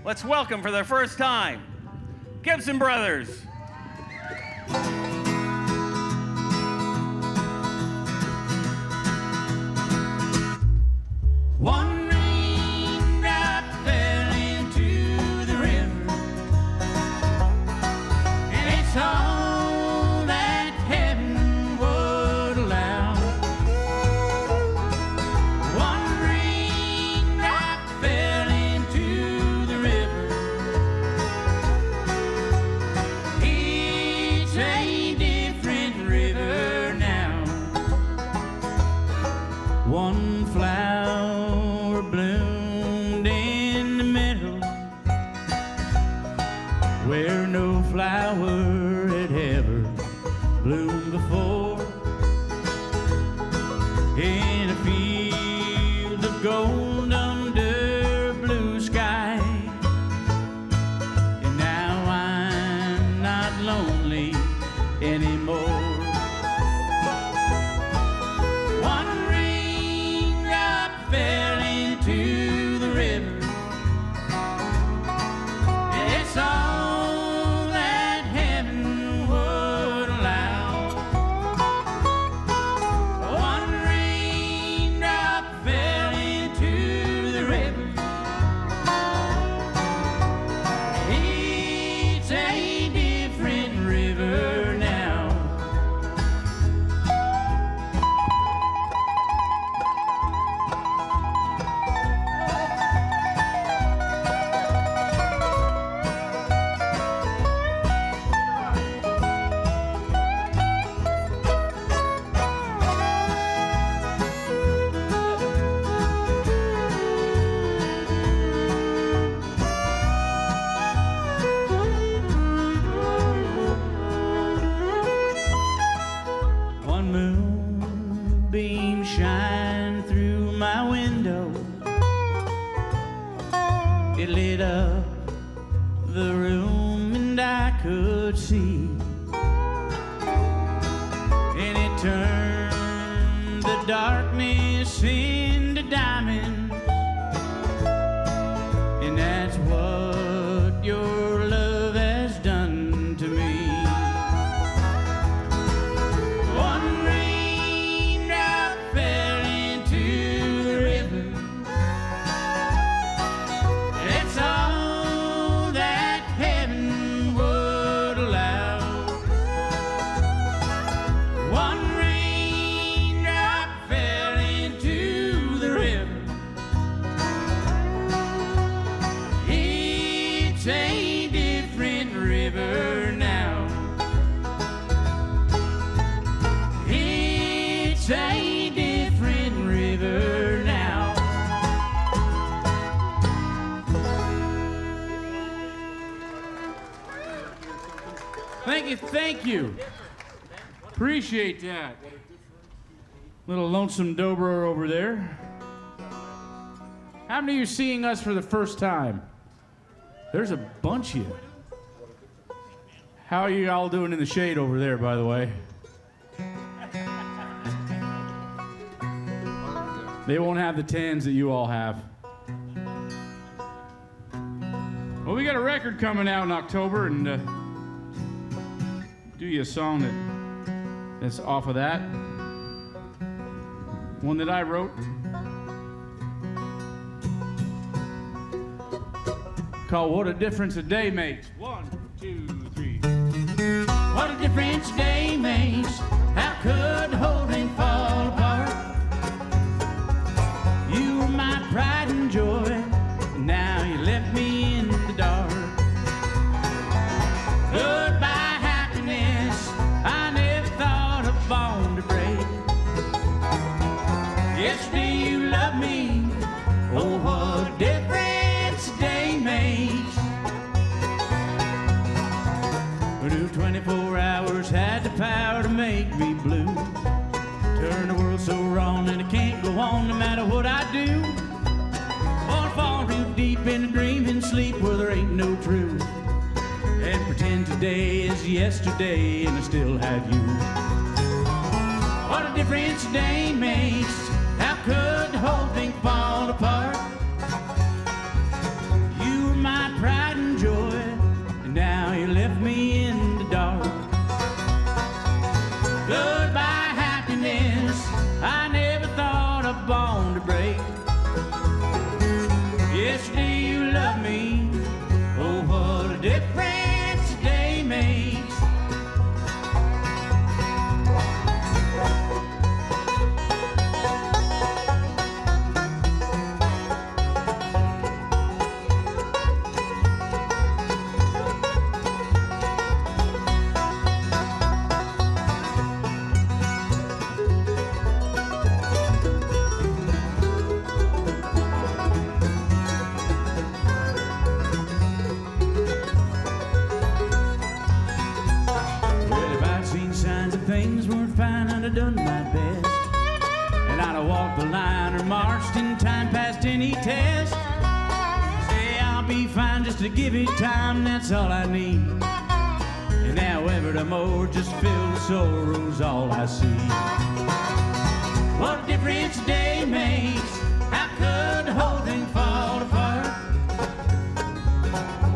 Let's welcome for the first time, Gibson Brothers. One raindrop fell into the river, and it's all that heaven would allow. One raindrop fell into the river. It's a different river now. One flower bloomed in the middle where no flower had ever bloomed before. In a field of gold under blue sky, and now I'm not lonely anymore. One raindrop fell into the river. It's all that heaven would allow. One raindrop fell into the river. It's a different river now. One moonbeam shine through my window. It lit up the room and I could see. And it turned the darkness into diamonds. And that's what your love has done to me. One raindrop fell into the river. It's all that heaven would allow. One raindrop fell into the river. It's a different river now. It's a different river now. Thank you. Appreciate that. Little lonesome Dobro over there. How many of you are seeing us for the first time? There's a bunch of you. How are you all doing in the shade over there, by the way? They won't have the tans that you all have. Well, we got a record coming out in October, and do you a song that's off of that. One that I wrote. Called What a Difference a Day Makes. 1, 2, 3. What a difference a day makes. How could holding fall apart? You were my pride and joy. Now you left me in the dark. Goodbye, happiness. I never thought a bone to break. Yesterday you loved me. Oh, what a difference a day makes. But who 24 hours had the power to make me blue? Turn the world so wrong that it can't go on no matter what I do. Wanna fall too deep in a dream and sleep where there ain't no truth. And pretend today is yesterday and I still have you. What a difference a day makes. How could the whole thing fall apart? You were my have done my best. And I'd have walked the line or marched in time past any test. Say I'll be fine just to give it time, that's all I need. And now evermore just filled with sorrows all I see. What a difference a day makes, how could the whole thing fall apart?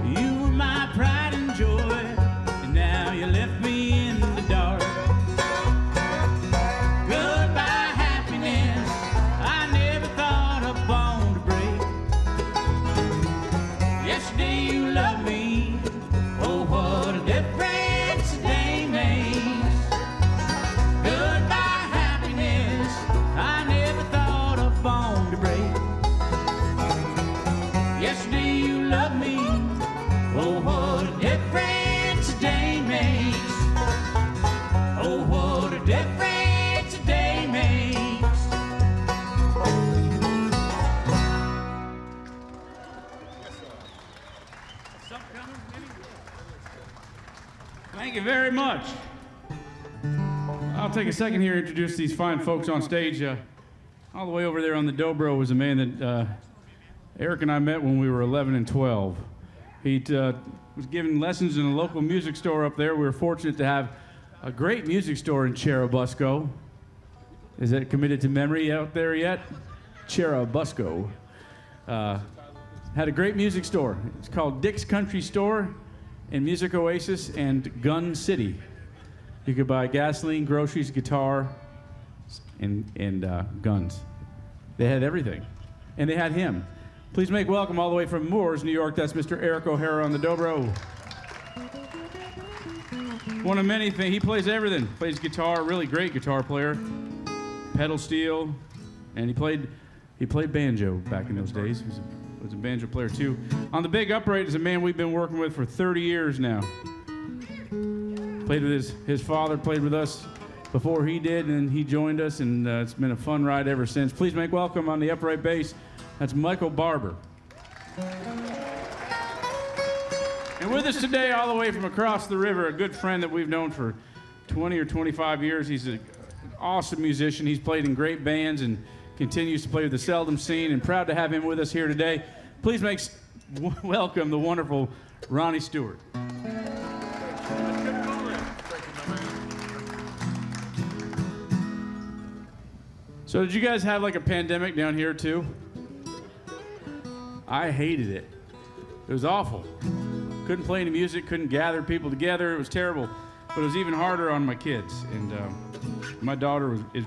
You were my pride and joy, and now you left me in the dark. Goodbye happiness, I never thought a bone to break. Yesterday you loved me, oh what a difference a day makes. Goodbye happiness, I never thought a bone to break. Yesterday you loved me, oh what a difference a day makes. Oh what a difference a day makes. Thank you very much. I'll take a second here to introduce these fine folks on stage. All the way over there on the dobro was a man that Eric and I met when we were 11 and 12. He was giving lessons in a local music store up there. We were fortunate to have a great music store in Cherubusco. Is that committed to memory out there yet? Cherubusco. Had a great music store. It's called Dick's Country Store and Music Oasis and Gun City. You could buy gasoline, groceries, guitar, and guns. They had everything. And they had him. Please make welcome all the way from Moores, New York. That's Mr. Eric O'Hara on the dobro. One of many things. He plays everything. Plays guitar, really great guitar player. Pedal steel. And he played banjo back in those days. He was a banjo player too. On the big upright is a man we've been working with for 30 years now. Played with his father, played with us before he did, and he joined us, and it's been a fun ride ever since. Please make welcome on the upright bass, that's Michael Barber. And with us today, all the way from across the river, a good friend that we've known for 20 or 25 years. He's an awesome musician. He's played in great bands and continues to play with the Seldom Scene, and proud to have him with us here today. Please make welcome the wonderful Ronnie Stewart. So did you guys have like a pandemic down here too? I hated it. It was awful. Couldn't play any music, couldn't gather people together. It was terrible. But it was even harder on my kids. And my daughter is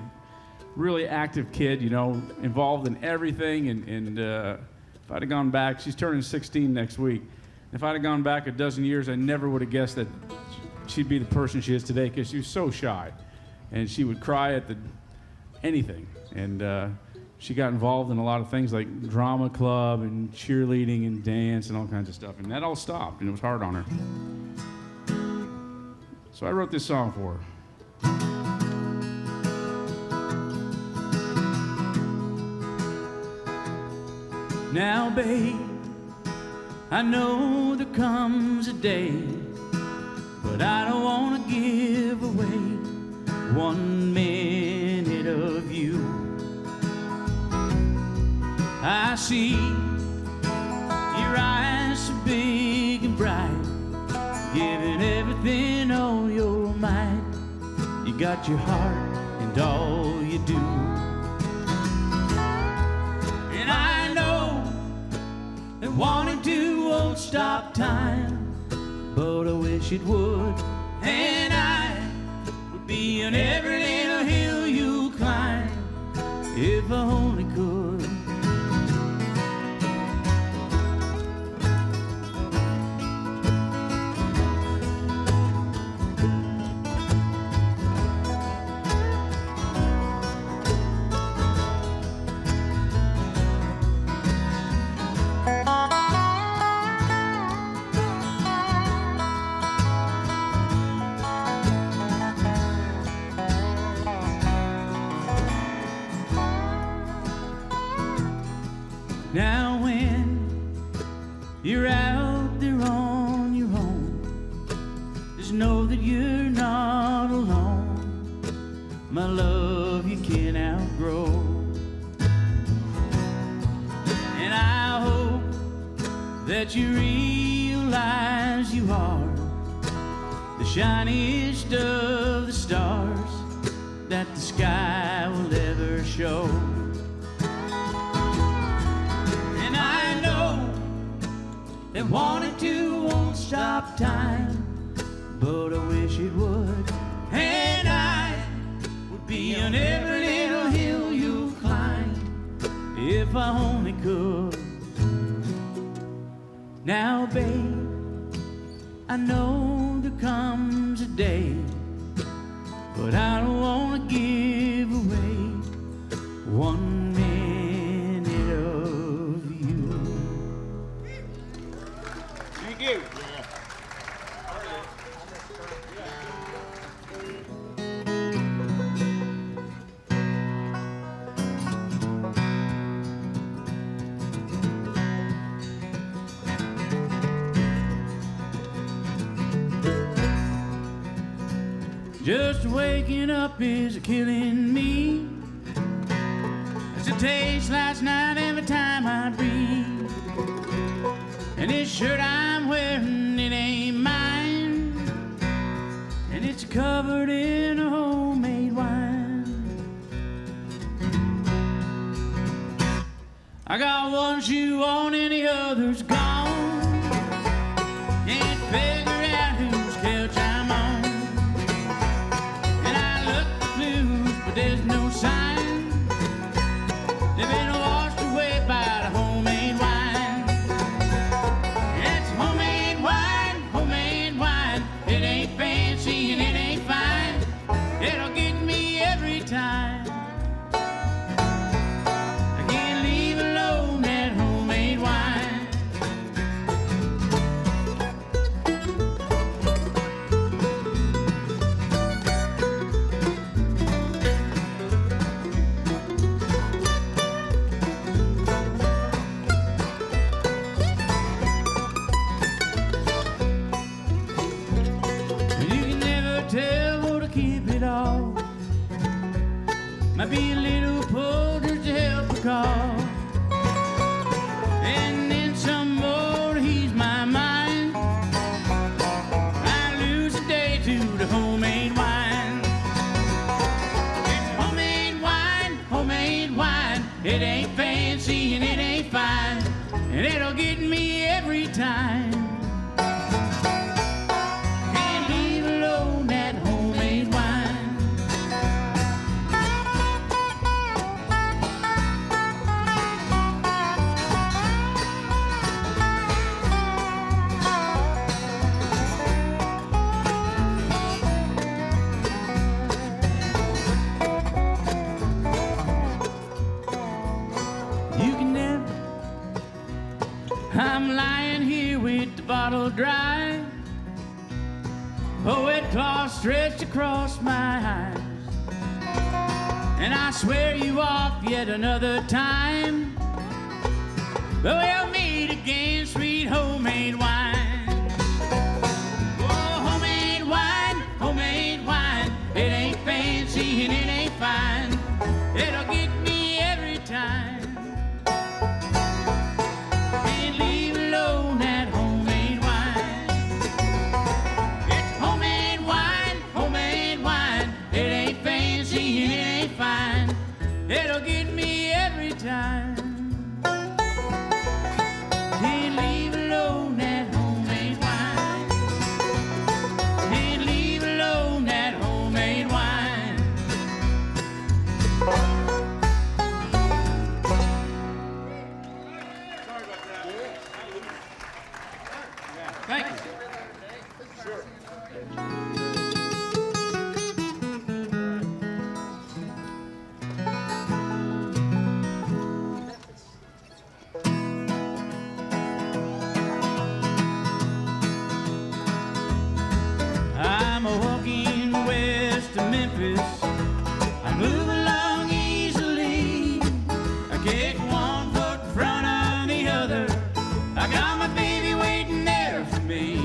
really active kid, you know, involved in everything. And if I'd have gone back, she's turning 16 next week. If I'd have gone back a dozen years, I never would have guessed that she'd be the person she is today, because she was so shy. And she would cry at anything. And she got involved in a lot of things like drama club and cheerleading and dance and all kinds of stuff. And that all stopped, and it was hard on her. So I wrote this song for her. Now, babe, I know there comes a day, but I don't want to give away 1 minute of you. I see your eyes so big and bright, giving everything all your might. You got your heart and all you do. And I know that wanting to won't stop time, but I wish it would. And I would be on every little hill you climb if I only could. Now when you're out there on your own, just know that you're not alone. my love you can't outgrow. And I hope that you realize you are the shiniest of the stars that the sky will ever show. And I know that wanting to won't stop time, but I wish it would. And I would be on every little hill you climb if I only could. Now, babe, I know there comes a day, but I don't want to give away 1 minute of you. Thank you. Just waking up is killing me. As it tastes last night every time I breathe. And this shirt I'm wearing, it ain't mine. And it's covered in a homemade wine. I got one shoe on and the other's gone. Can't figure out whose couch I'm on. There's no sign. They've been washed away by the homemade wine. It's homemade wine, homemade wine. It ain't fancy and it ain't fine. It'll get me every time. I can't leave alone that homemade wine. Might be a little porter to help a call. And then some more, he's my mind. I lose a day to the homemade wine. It's homemade wine, homemade wine. It ain't fancy and it ain't fine. And it'll get me every time. Can't leave alone that homemade wine. I'm lying here with the bottle dry, a wet cloth stretched across my eyes, and I swear you off yet another time, but we'll meet again, sweet homemade wine. Oh, homemade wine, it ain't fancy and it ain't fine, it'll get me every time. It'll get me every time. Can't leave alone that homemade wine. Can't leave alone that homemade wine. Sorry about that. Thank you. Sure. I'm walking west of Memphis. I move along easily. I kick one foot in front of the other. I got my baby waiting there for me.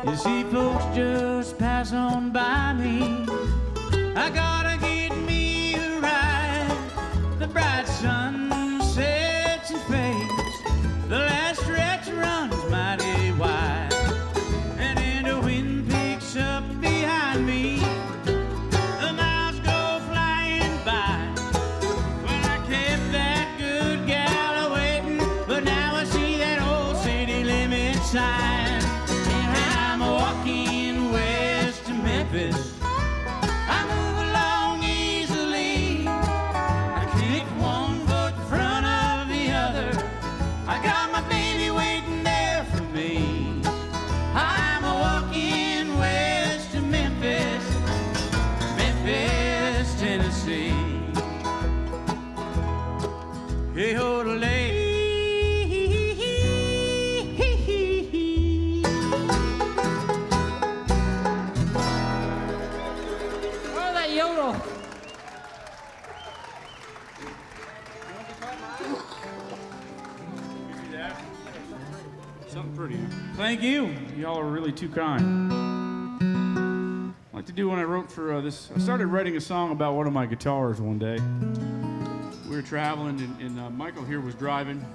You see folks just pass on by me. I gotta get me a ride. The bright sun sets and fades. The last stretch runs mighty wide. And then the wind picks up behind me. The miles go flying by. Well, I kept that good gal waiting, but now I see that old city limit sign. And I'm walking west to Memphis. I move along easily. I kick one foot in front of the other. I got my baby waiting there for me. I'm walking west to Memphis, Memphis, Tennessee. Hey ho, to lay. Oh, that yodel. Something pretty. Thank you. Y'all are really too kind. I'd like to do one I wrote for this. I started writing a song about one of my guitars one day. We were traveling, and Michael here was driving.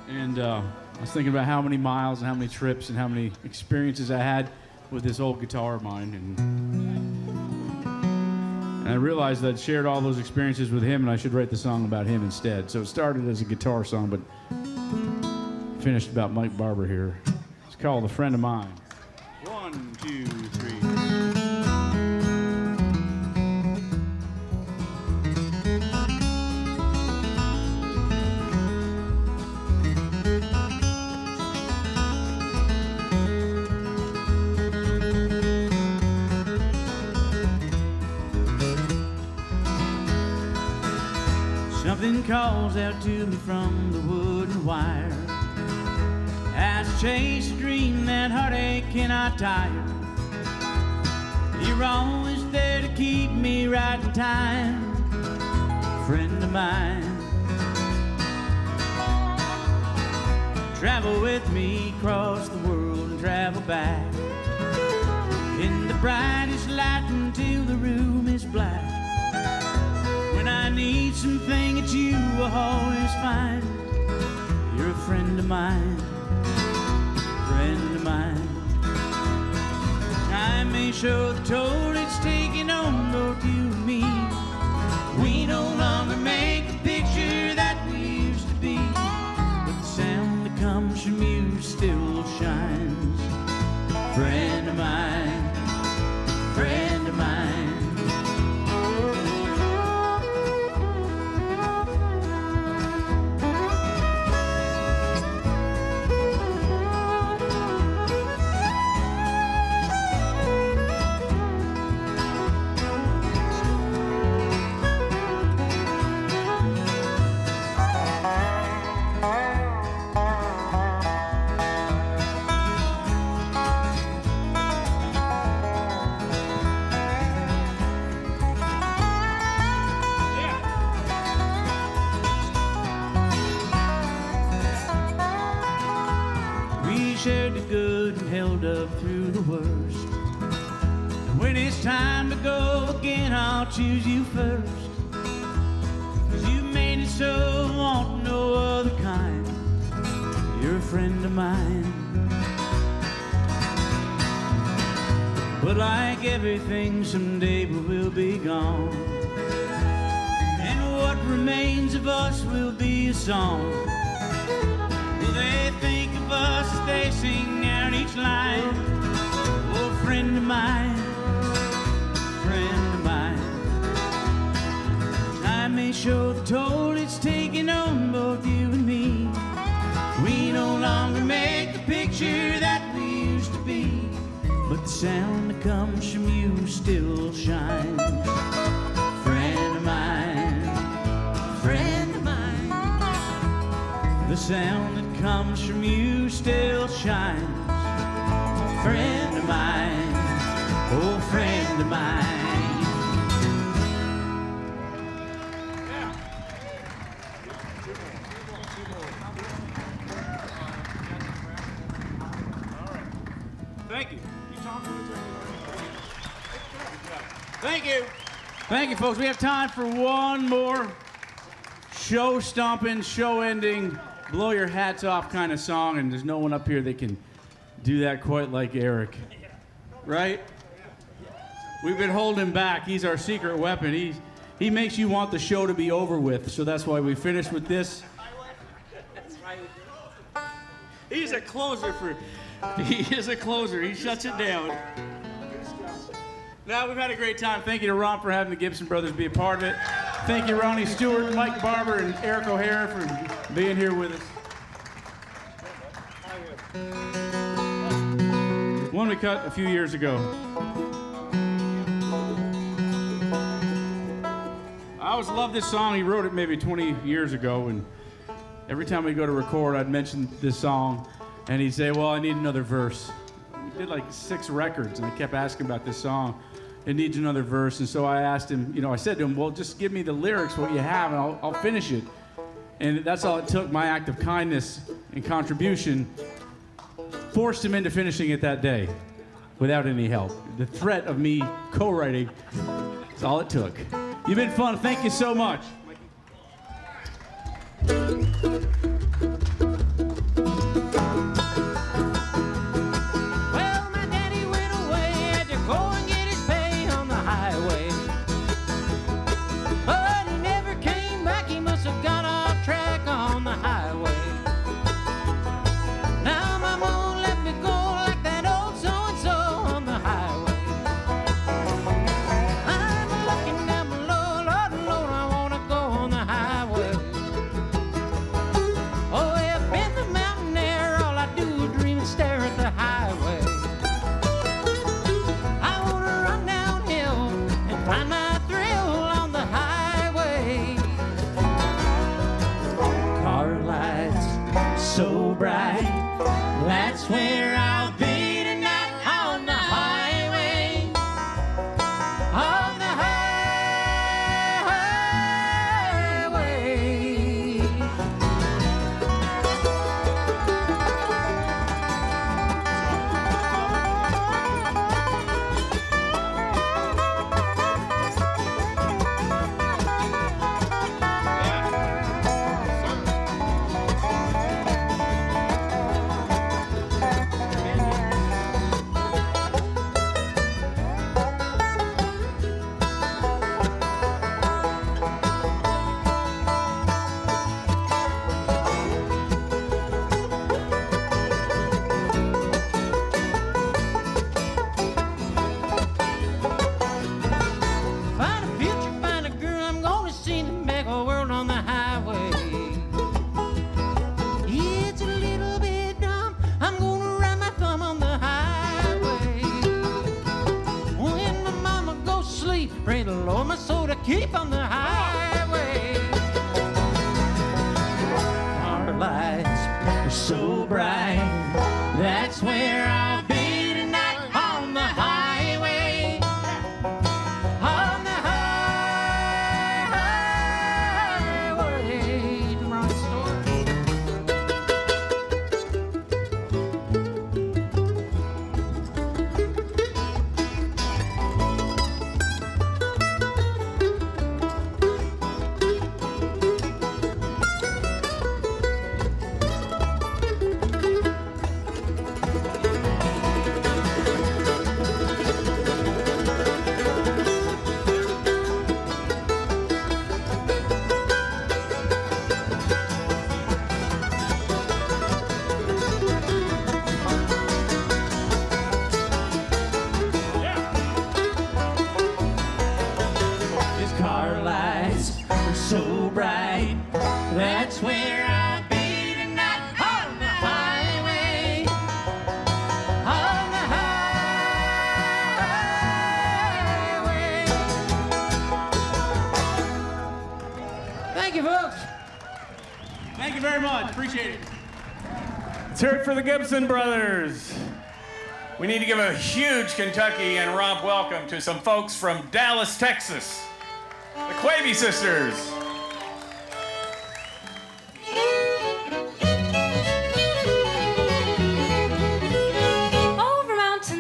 And I was thinking about how many miles and how many trips and how many experiences I had with this old guitar of mine. And I realized that I'd shared all those experiences with him, and I should write the song about him instead. So it started as a guitar song, but finished about Mike Barber here. It's called A Friend of Mine. 1, 2, 3. Something calls out to me from the wooden wire. As I chase a dream that heartache cannot tire. You're always there to keep me right in time, friend of mine. Travel with me across the world and travel back in the brightest light until the room is black. When I need something that you will always find, you're a friend of mine, friend of mine. Time may show the toll it's taking on both you and me. We no longer make the picture that we used to be, but the sound that comes from you still shines. Friend of mine, friend of mine. Shared the good and held up through the worst. And when it's time to go again, I'll choose you first. 'Cause you made it so I want no other kind. You're a friend of mine. But like everything, someday we will be gone. And what remains of us will be a song. They think of us as they sing out each line. Oh, friend of mine, friend of mine. Time may show the toll it's taking on both you and me. We no longer make the picture that we used to be, but the sound that comes from you still shines. Friend of mine, friend of mine. The sound that comes from you still shines. Friend of mine, oh friend of mine. Thank you. Thank you. Thank you, folks. We have time for one more show-stomping, show-ending, blow-your-hats-off kind of song, and there's no one up here that can do that quite like Eric. Right? We've been holding him back. He's our secret weapon. He makes you want the show to be over with, so that's why we finished with this. He's a closer He is a closer. He shuts it down. Now, we've had a great time. Thank you to ROMP for having the Gibson Brothers be a part of it. Thank you, Ronnie Stewart, Mike Barber, and Eric O'Hara for being here with us. One we cut a few years ago. I always loved this song. He wrote it maybe 20 years ago, and every time we go to record, I'd mention this song, and he'd say, well, I need another verse. We did like 6 records, and I kept asking about this song. It needs another verse, and so I asked him, I said to him, well, just give me the lyrics, what you have, and I'll finish it. And that's all it took. My act of kindness and contribution forced him into finishing it that day without any help. The threat of me co-writing is all it took. You've been fun. Thank you so much. Keep on the highway. Our lights are so bright. That's where I'll be tonight on the highway. On the highway. Wrong so bright. That's where I'll be tonight on the highway. On the highway. Thank you, folks. Thank you very much. Appreciate it. Let's hear it for the Gibson Brothers. We need to give a huge Kentucky and ROMP welcome to some folks from Dallas, Texas. The Quebe sisters. Over mountains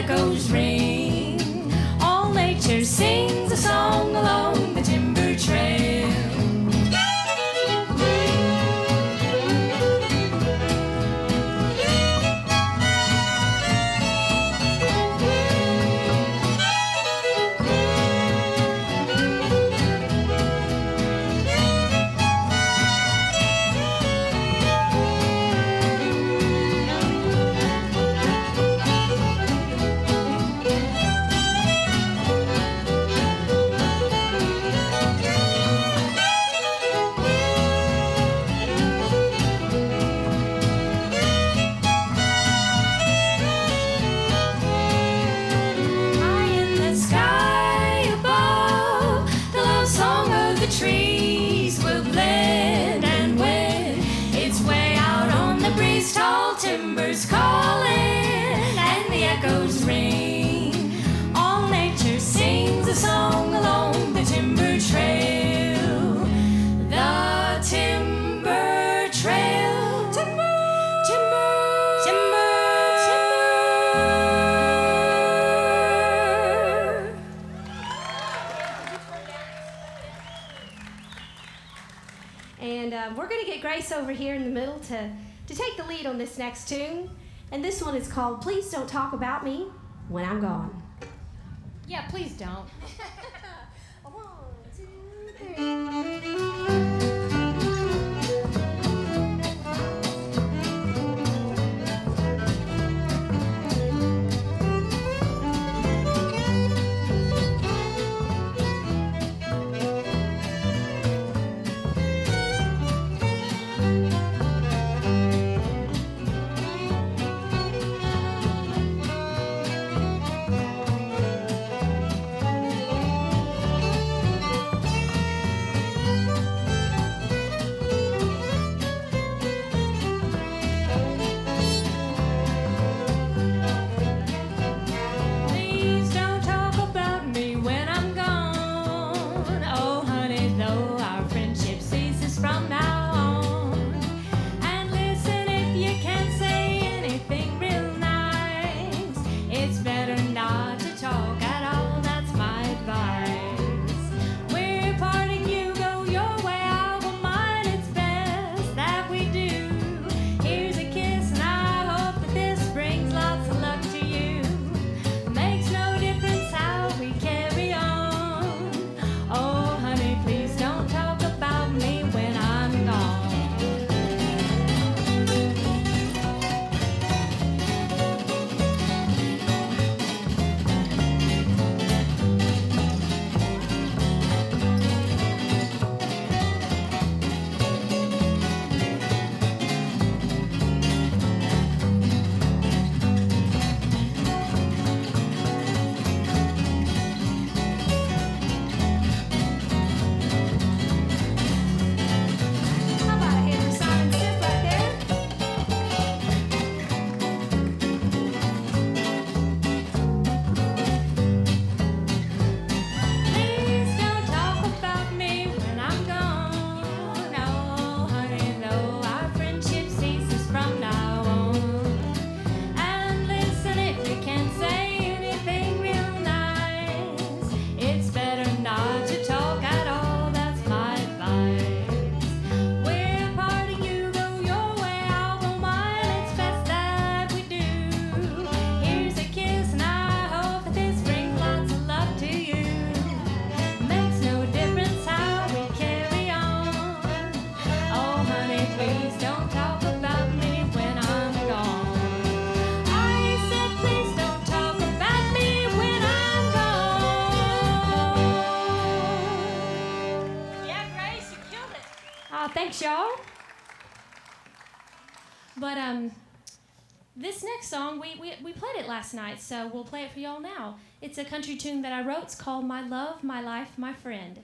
echoes ring. All nature sings a song along the timber trail. Trees will blend and when it's way out on the breeze, tall timbers calling and the echoes ring. All nature sings a song along the timber trail. The timber trail. Timber, timber, timber, timber. And we're going to get Grace over here in the middle to take the lead on this next tune. And this one is called Please Don't Talk About Me When I'm Gone. Yeah, please don't. 1, 2, 3. Please don't talk about me when I'm gone. Oh, honey, though our friendship ceases from now on. And listen, if you can't say anything real nice, it's better not to talk at all. That's my advice. We're parting, you go your way, I'll go mine. It's best that we do. Here's a kiss, and I hope that this brings lots of luck to you. Makes no difference how we carry on. Oh, honey, please don't talk about me when I'm gone. How about a hand for Simon Sip right there? Please don't talk about me when I'm gone. Oh, honey, though our friendship ceases from now on. And listen, if you can't say anything real nice, it's better not to talk at all. That's my advice. We're parting, you go your way, I'll go mine. It's best that we do. Here's a kiss, and I hope that this brings lots of love to you. Makes no difference how we carry on. Oh, honey, please don't talk about me when I'm gone. I said, please don't talk about me when I'm gone. Yeah, Grace, you killed it. Thanks, y'all. But this next song, we played it last night, so we'll play it for y'all now. It's a country tune that I wrote. It's called My Love, My Life, My Friend.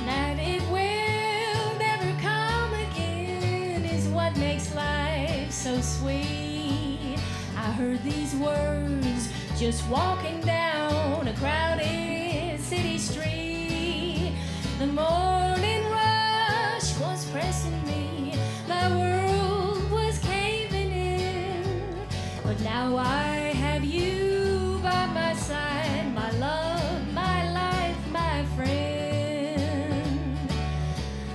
That it will never come again is what makes life so sweet. I heard these words just walking down a crowded city street. The morning rush was pressing me, my world was caving in. But now I have you by my side, my love, my life, my friend.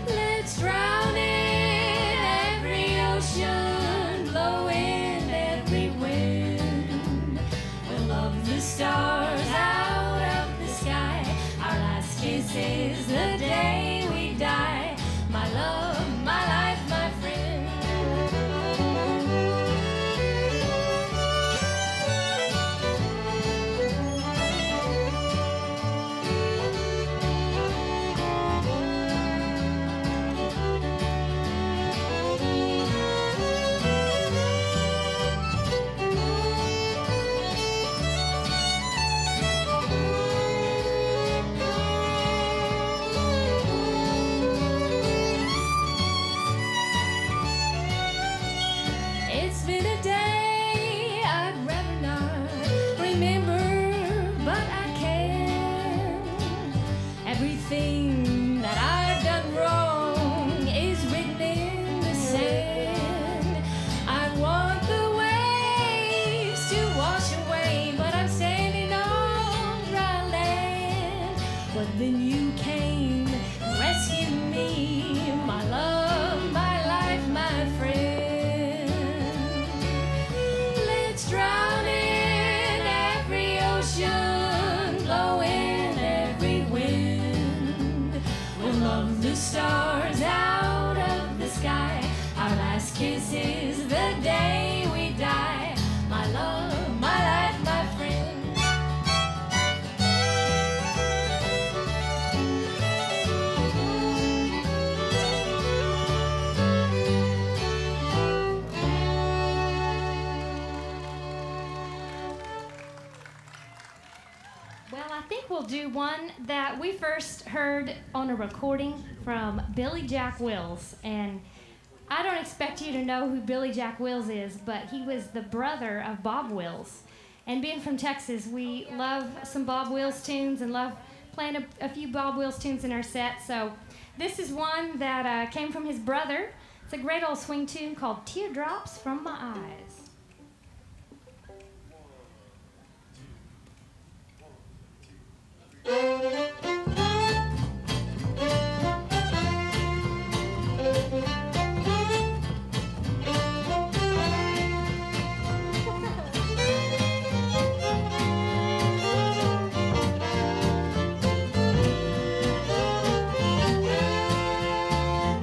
Let's drown in every ocean, blow in every wind. We'll love the stars out of the sky. Our last kiss is the day we die. My love, my life, my friend. It's been a day I'd rather not remember, but I can. Everything that I've done wrong is written in the sand. I want the waves to wash away, but I'm standing on dry land. But then you came and rescued me, my love, my life, my friend. Let's drown in every ocean, blow in every wind. We'll love the stars out of the sky. Our last kiss is the day we die. My love, my life, my friend. Well, I think we'll do one that we first heard on a recording from Billy Jack Wills. And I don't expect you to know who Billy Jack Wills is, but he was the brother of Bob Wills. And being from Texas, we love some Bob Wills tunes and love playing a few Bob Wills tunes in our set. So this is one that came from his brother. It's a great old swing tune called Teardrops from My Eyes.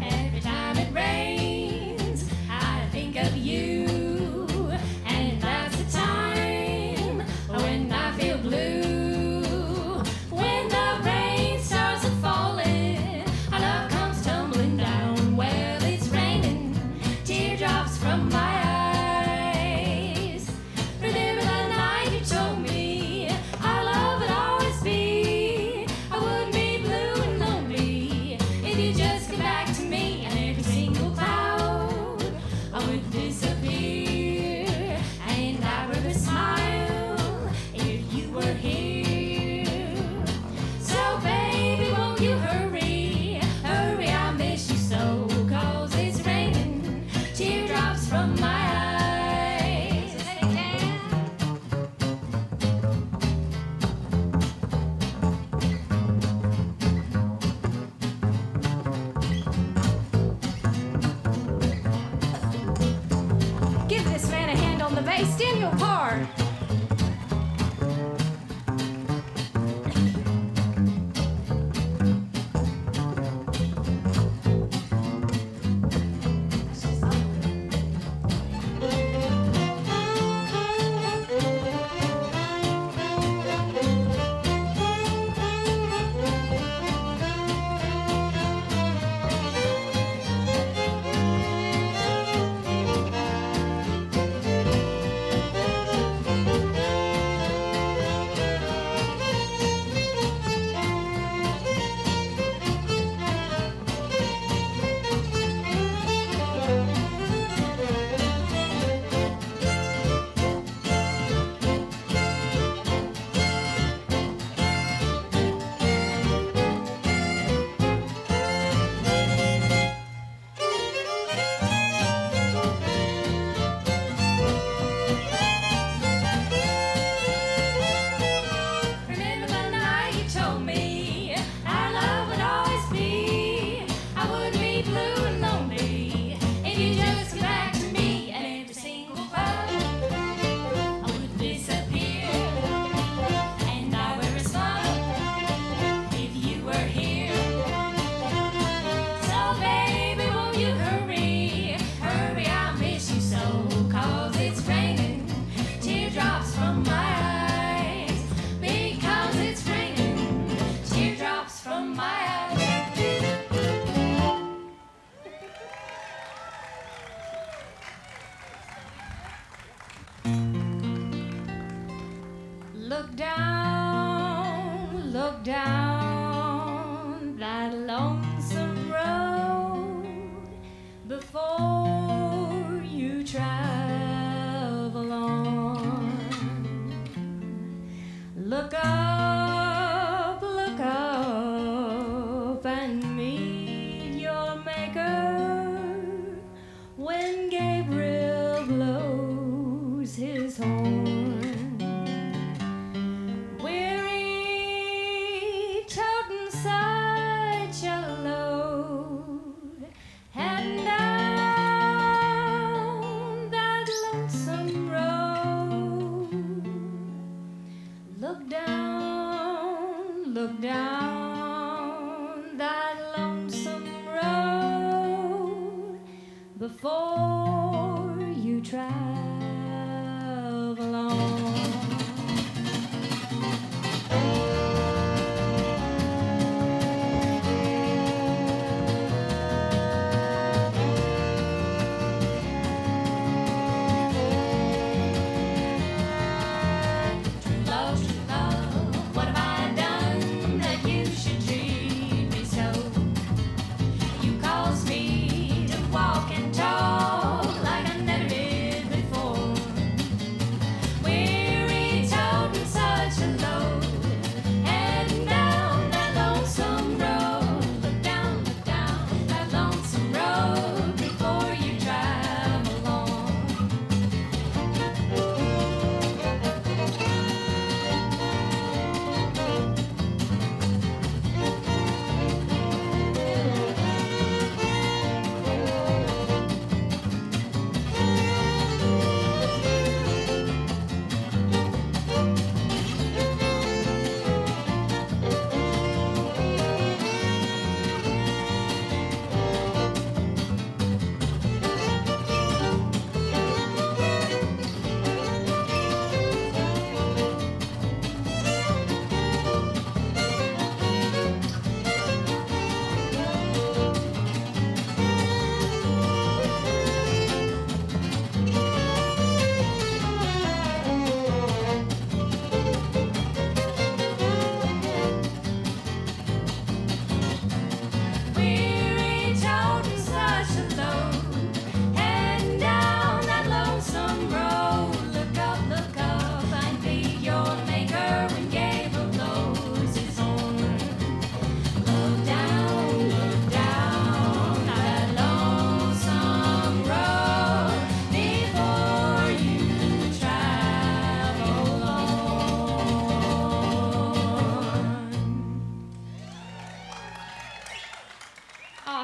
Every time it rains, I think of you, and that's the time when I feel blue. When the rain starts falling, our love comes tumbling down. Well, it's raining teardrops from my eyes. Remember the night you told me our love would always be. I wouldn't be blue and lonely if you just come back to me, and every single cloud I would disappear, and I would smile if you were here. So baby, won't you hurry, hurry, I miss you so, 'cause it's raining teardrops from my eyes. Hey, Dan. Give this man a hand on the bass, Daniel Parr. lonesome road before you travel on. Look up and meet your maker when Gabriel blows his horn. Weary toting such a load, heading down that lonesome road. Look down that lonesome road before you travel on.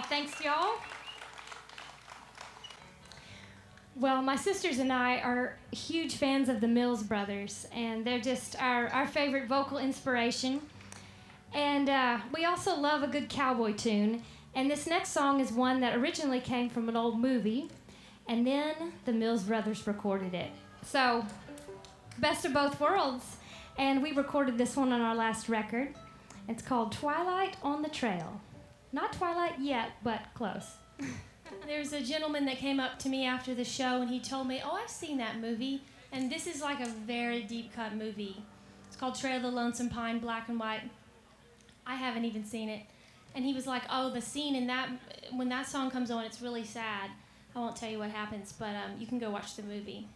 Thanks, y'all. Well, my sisters and I are huge fans of the Mills Brothers, and they're just our favorite vocal inspiration. And we also love a good cowboy tune. And this next song is one that originally came from an old movie, and then the Mills Brothers recorded it. So, best of both worlds. And we recorded this one on our last record. It's called Twilight on the Trail. Not Twilight yet, but close. There's a gentleman that came up to me after the show, and he told me, oh, I've seen that movie, and this is like a very deep-cut movie. It's called Trail of the Lonesome Pine, black and white. I haven't even seen it. And he was like, oh, the scene in that, when that song comes on, it's really sad. I won't tell you what happens, but you can go watch the movie.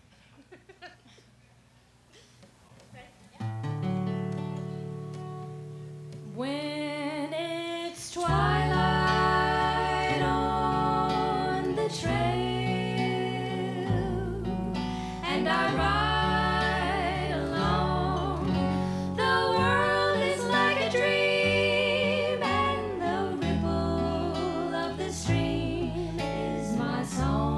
When it's twilight on the trail and I ride along, the world is like a dream and the ripple of the stream is my song.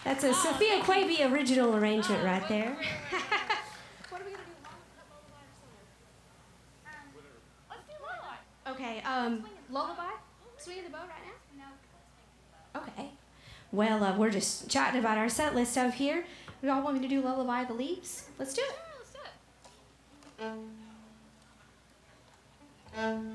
That's a Sophia Quebe original arrangement right there. What are we gonna do? Let's do lullaby. Okay, lullaby? Swinging the bow right now? Okay. Well, we're just chatting about our set list out here. We all want me to do Lullaby of the Leaves? Let's do it. Let's do it. And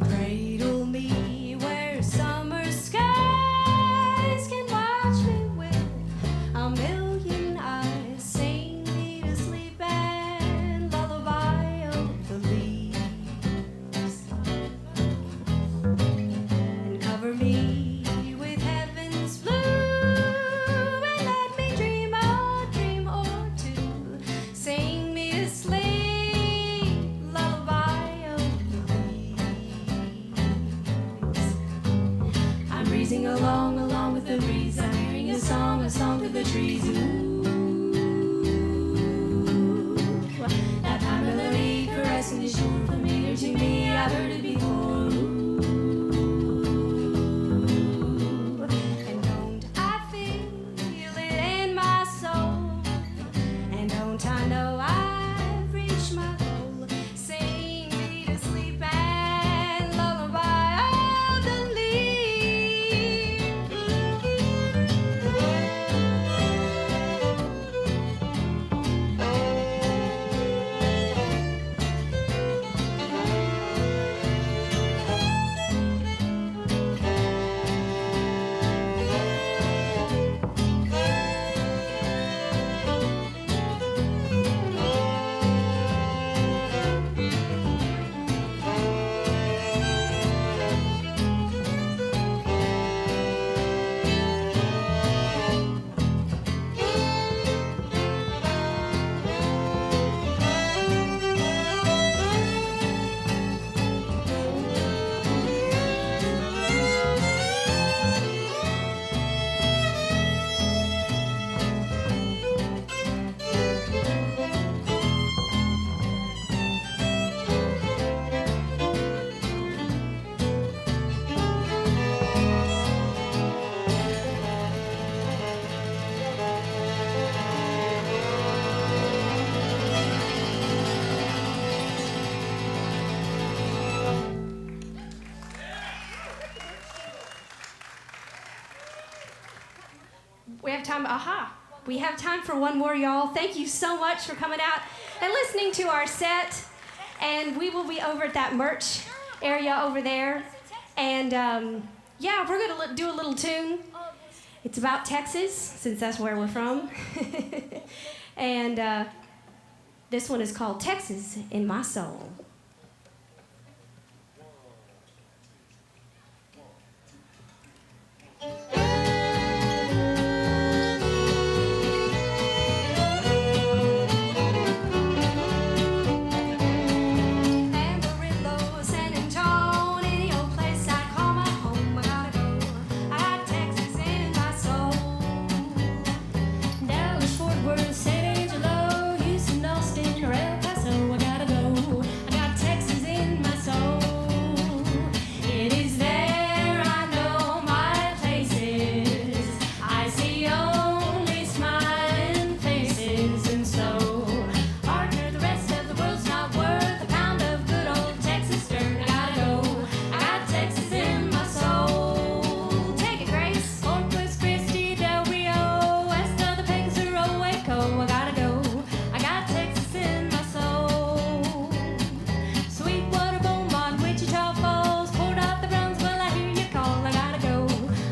cradle me where summer skies can watch me with a million eyes. Sing me to sleep and lullaby of the leaves. And cover me with heaven's blue and let me dream a dream or two. Sing me to sleep, lullaby of the leaves. I'm breezing along with the breeze. I'm hearing a song to the trees. Ooh, that pine melody caressing the shore, familiar to me. I've heard it before. Ooh, and don't I feel it in my soul? And don't I know I've reached my goal? Sing me to sleep and lullaby of the We have time. We have time for one more, y'all. Thank you so much for coming out and listening to our set. And we will be over at that merch area over there. And yeah, we're gonna do a little tune. It's about Texas, since that's where we're from. And this one is called Texas in My Soul. Amarillo, San Antonio, place I call my home. I gotta go. I got Texas in my soul. Dallas, Fort Worth, San Angelo, Houston, Austin, or El Paso. I gotta go. I got Texas in my soul. It is there I know my places. I see only smiling faces, and so partner, the rest of the world's not worth a pound of good old Texas dirt. I gotta go. I got Texas in my soul. Take it, Grace. Corpus Christi, Del Rio, west of the Pecos or Waco. I gotta go. I got Texas in my soul. Sweetwater, Beaumont, Wichita Falls, Port out the Brownsville. I hear you call. I gotta go.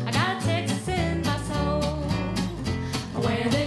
I got Texas in my soul. Where the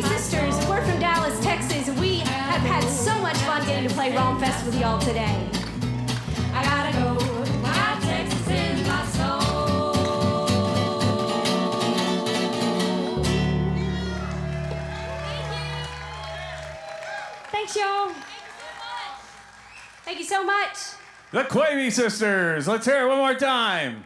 Quebe sisters. We're from Dallas, Texas, and we have had so much fun getting to play ROMP Fest with y'all today. I gotta go. My Texas is my soul. Thanks, y'all. Thank you so much. The Quebe sisters. Let's hear it one more time.